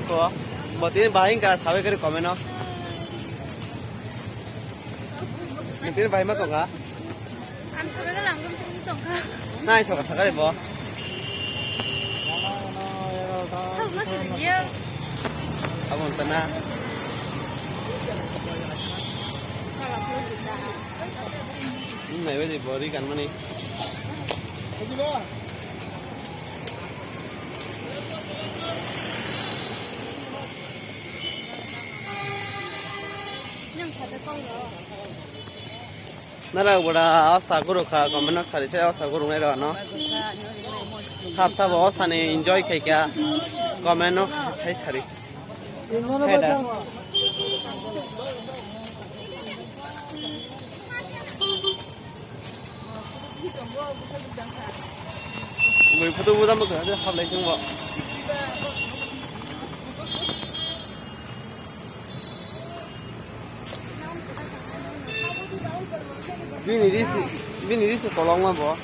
ko. Botin bahin ka sabi kari komen no. Botin bahin ma tonga. Ăn sau đó làm công ty tổng hợp. Nai thoka sakari bo. Không có sự nhiều. Abon tana. Này bây giờ bỏ đi cắn mà đi. Nhưng thật là con rồi. Nara bora asa guru kha comment khari se asa guru nai ro no. Thap sa bo asa ne enjoy khai kya comment no khai sari. Heda. Người phụ tu ra một cái sẽ học lấy chung vợ. Vini đi cổ long mà bỏ.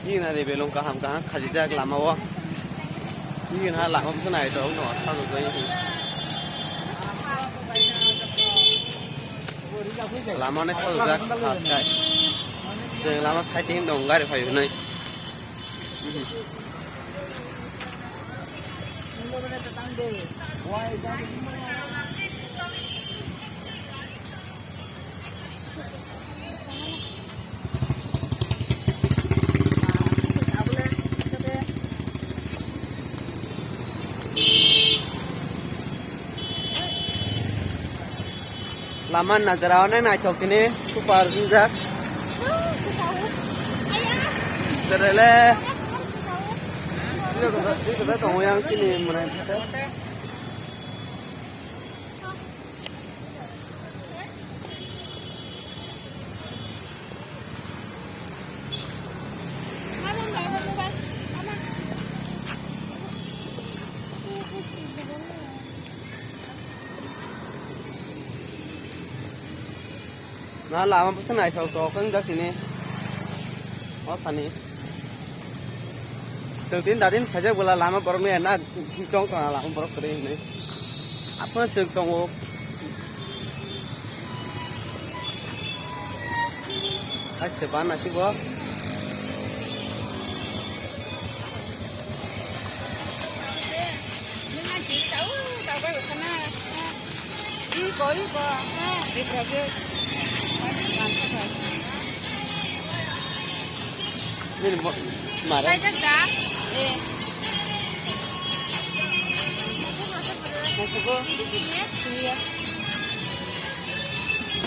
Như này thì về lông cá hàm cá khá gì ra làm mà như là làm không cái này rồi ông nó sao được cái làm mà nó sao được ra khá cái rồi làm mà sai tiếng đồng gái phải này lama nazarawan na chokini super zak serele itu kita tahu yang sini mana nó làm cái này thầu tổ cái gì nè, ó phần này, từ tin đã tin phải chứ vừa là làm mà bớt này na trong còn làm bớt cái này, áp nó sự trong ô, ai sẽ bán là gì bữa, ini mana? Đây chắc đã.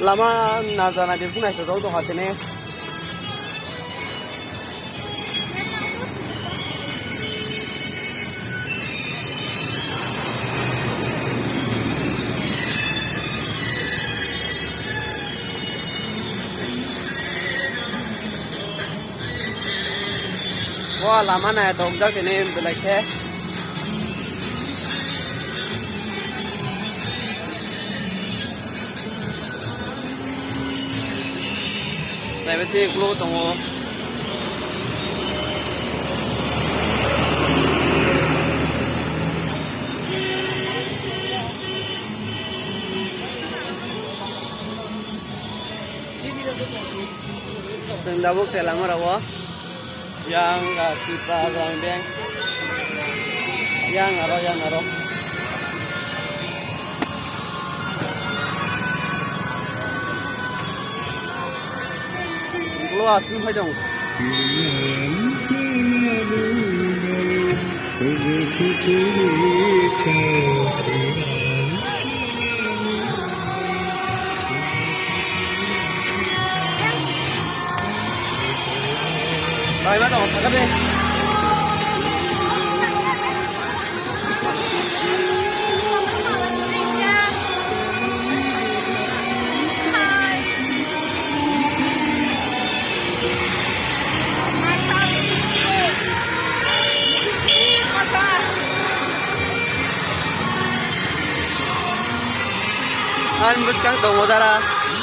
Lama nazana di sini saya tahu tuh hati nih. Wah lama nih dong jak ini belak ya. Này bên kia lô tông ô. Senda buk telang merawa. Yang kita orang beng. Yang aro. Keluar semua dong. Rồi bắt đầu cắt đi. Anh bớt căng đầu ra.